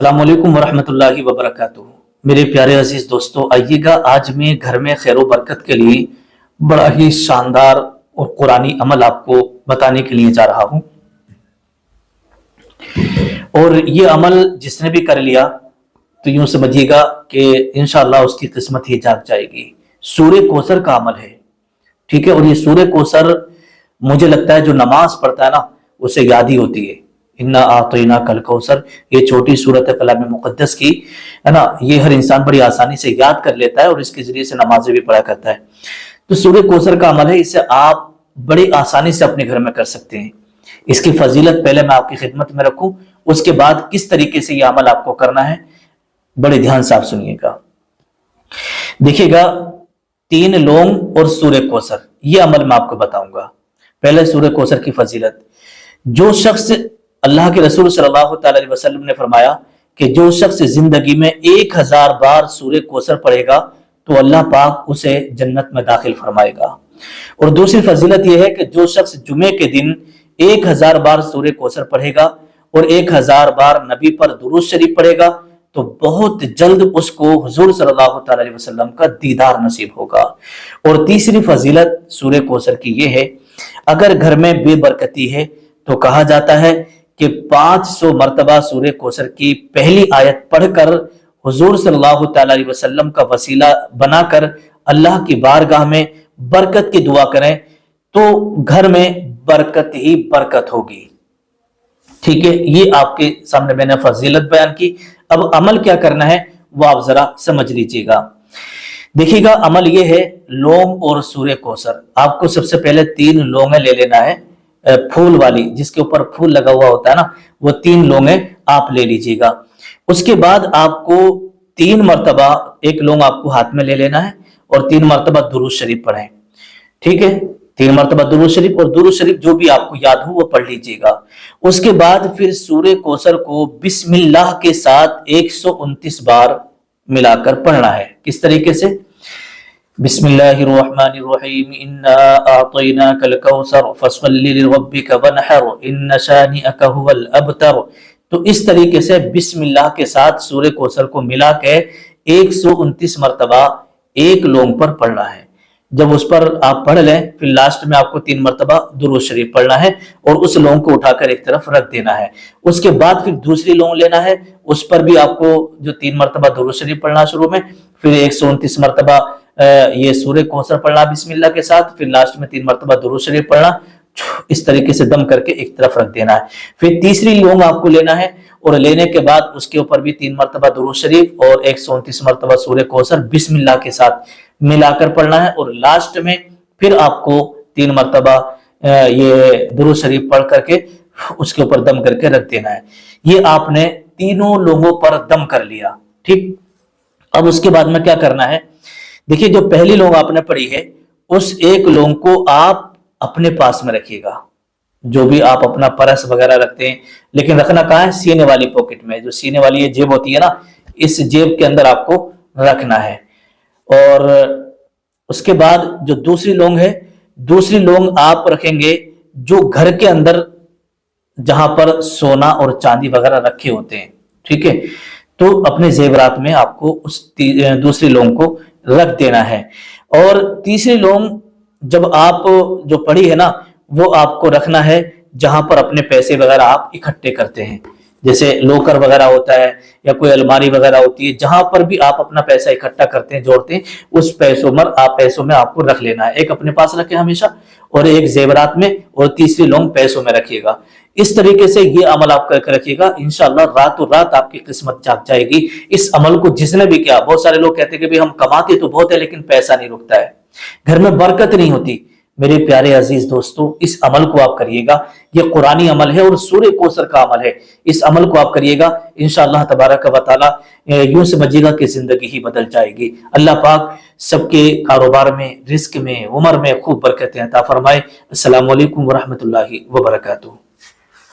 السلام علیکم ورحمۃ اللہ وبرکاتہ۔ میرے پیارے عزیز دوستو، آئیے گا آج میں گھر میں خیر و برکت کے لیے بڑا ہی شاندار اور قرآنی عمل آپ کو بتانے کے لیے جا رہا ہوں، اور یہ عمل جس نے بھی کر لیا تو یوں سمجھیے گا کہ انشاءاللہ اس کی قسمت ہی جاگ جائے گی۔ سورہ کوثر کا عمل ہے، ٹھیک ہے؟ اور یہ سورہ کوثر مجھے لگتا ہے جو نماز پڑھتا ہے نا اسے یاد ہی ہوتی ہے۔ انا اعطیناک الکوثر، یہ چھوٹی سورت ہے کلام مقدس کی، ہے نا؟ یہ ہر انسان بڑی آسانی سے یاد کر لیتا ہے اور اس کے ذریعے سے نمازیں بھی پڑھا کرتا ہے۔ تو سورہ کوثر کا عمل ہے، اسے آپ بڑی آسانی سے اپنے گھر میں کر سکتے ہیں۔ اس کی فضیلت پہلے میں آپ کی خدمت میں رکھوں، اس کے بعد کس طریقے سے یہ عمل آپ کو کرنا ہے بڑے دھیان سے آپ سنیے گا۔ دیکھیے گا، 3 لونگ اور سورہ کوثر، یہ عمل میں آپ کو بتاؤں گا۔ پہلے سورہ کوثر کی فضیلت، جو شخص، اللہ کے رسول صلی اللہ تعالی علیہ وسلم نے فرمایا کہ جو شخص زندگی میں 1000 بار سورہ کوثر پڑھے گا تو اللہ پاک اسے جنت میں داخل فرمائے گا۔ اور دوسری فضیلت یہ ہے کہ جو شخص جمعے کے دن 1000 بار سورہ کوثر پڑھے گا اور 1000 بار نبی پر درود شریف پڑھے گا تو بہت جلد اس کو حضور صلی اللہ تعالی علیہ وسلم کا دیدار نصیب ہوگا۔ اور تیسری فضیلت سورہ کوثر کی یہ ہے، اگر گھر میں بے برکتی ہے تو کہا جاتا ہے کہ 500 مرتبہ سورہ کوثر کی پہلی آیت پڑھ کر حضور صلی اللہ تعالی علیہ وسلم کا وسیلہ بنا کر اللہ کی بارگاہ میں برکت کی دعا کریں تو گھر میں برکت ہی برکت ہوگی، ٹھیک ہے؟ یہ آپ کے سامنے میں نے فضیلت بیان کی۔ اب عمل کیا کرنا ہے وہ آپ ذرا سمجھ لیجئے گا۔ دیکھیے گا، عمل یہ ہے لونگ اور سورہ کوثر۔ آپ کو سب سے پہلے 3 لونگیں لے لینا ہے، پھول والی، جس کے اوپر پھول لگا ہوا ہوتا ہے نا، وہ 3 لونگیں آپ لے لیجئے گا۔ اس کے بعد آپ کو 3 مرتبہ، ایک لونگ آپ کو ہاتھ میں لے لینا ہے اور 3 مرتبہ درود شریف پڑھیں، ٹھیک ہے؟ 3 مرتبہ درود شریف، اور درود شریف جو بھی آپ کو یاد ہو وہ پڑھ لیجئے گا۔ اس کے بعد پھر سورہ کوثر کو بسم اللہ کے ساتھ 129 بار ملا کر پڑھنا ہے۔ کس طریقے سے؟ بسم اللہ الرحمن الرحیم، انا اعطیناک الکوثر فصل لربک وانحر ان شانئک هو الابتر۔ تو اس طریقے سے بسم اللہ کے ساتھ سورہ کوثر کو ملا کے 129 مرتبہ ایک لونگ پر پڑھنا ہے۔ جب اس پر آپ پڑھ لیں پھر لاسٹ میں آپ کو 3 مرتبہ درود شریف پڑھنا ہے اور اس لونگ کو اٹھا کر ایک طرف رکھ دینا ہے۔ اس کے بعد پھر دوسری لونگ لینا ہے، اس پر بھی آپ کو جو 3 مرتبہ درود شریف پڑھنا شروع میں، پھر 129 مرتبہ یہ سورہ کوثر پڑھنا بسم اللہ کے ساتھ، پھر لاسٹ میں 3 مرتبہ درود شریف پڑھنا، اس طریقے سے دم کر کے ایک طرف رکھ دینا ہے۔ پھر تیسری لونگ آپ کو لینا ہے اور لینے کے بعد اس کے اوپر بھی 3 مرتبہ درود شریف اور 129 مرتبہ سورہ کوثر بسم اللہ کے ساتھ ملا کر پڑھنا ہے، اور لاسٹ میں پھر آپ کو 3 مرتبہ یہ درود شریف پڑھ کر کے اس کے اوپر دم کر کے رکھ دینا ہے۔ یہ آپ نے تینوں لوگوں پر دم کر لیا، ٹھیک؟ اب اس کے بعد میں کیا کرنا ہے؟ دیکھیے، جو پہلی لونگ آپ نے پڑھی ہے اس ایک لونگ کو آپ اپنے پاس میں رکھیے گا، جو بھی آپ اپنا پرس وغیرہ رکھتے ہیں، لیکن رکھنا کہاں ہے؟ سینے والی پاکٹ میں، جو سینے والی یہ جیب ہوتی ہے نا، اس جیب کے اندر آپ کو رکھنا ہے۔ اور اس کے بعد جو دوسری لونگ ہے، دوسری لونگ آپ رکھیں گے جو گھر کے اندر جہاں پر سونا اور چاندی وغیرہ رکھے ہوتے ہیں، ٹھیک ہے؟ تو اپنے زیورات میں آپ کو اس دوسری لونگ کو رکھ دینا ہے۔ اور تیسری لونگ جب آپ جو پڑھی ہے نا وہ آپ کو رکھنا ہے جہاں پر اپنے پیسے وغیرہ آپ اکٹھے کرتے ہیں، جیسے لوکر وغیرہ ہوتا ہے یا کوئی الماری وغیرہ ہوتی ہے، جہاں پر بھی آپ اپنا پیسہ اکٹھا کرتے ہیں، جوڑتے ہیں، اس پیسوں میں آپ کو رکھ لینا ہے۔ ایک اپنے پاس رکھے ہمیشہ، اور ایک زیورات میں، اور تیسری لونگ پیسوں میں رکھیے گا۔ اس طریقے سے یہ عمل آپ کر کے رکھیے گا، انشاءاللہ راتوں رات آپ کی قسمت جاگ جائے گی۔ اس عمل کو جس نے بھی کیا، بہت سارے لوگ کہتے ہیں کہ ہم کماتے تو بہت ہے لیکن پیسہ نہیں رکتا ہے، گھر میں برکت نہیں ہوتی۔ میرے پیارے عزیز دوستو، اس عمل کو آپ کریے گا، یہ قرآنی عمل ہے اور سورہ کوثر کا عمل ہے۔ اس عمل کو آپ کریے گا، انشاءاللہ تبارک و تعالی یوں سمجھیے گا کہ زندگی ہی بدل جائے گی۔ اللہ پاک سب کے کاروبار میں، رزق میں، عمر میں خوب برکتیں عطا فرمائے۔ السلام علیکم ورحمۃ اللہ وبرکاتہ۔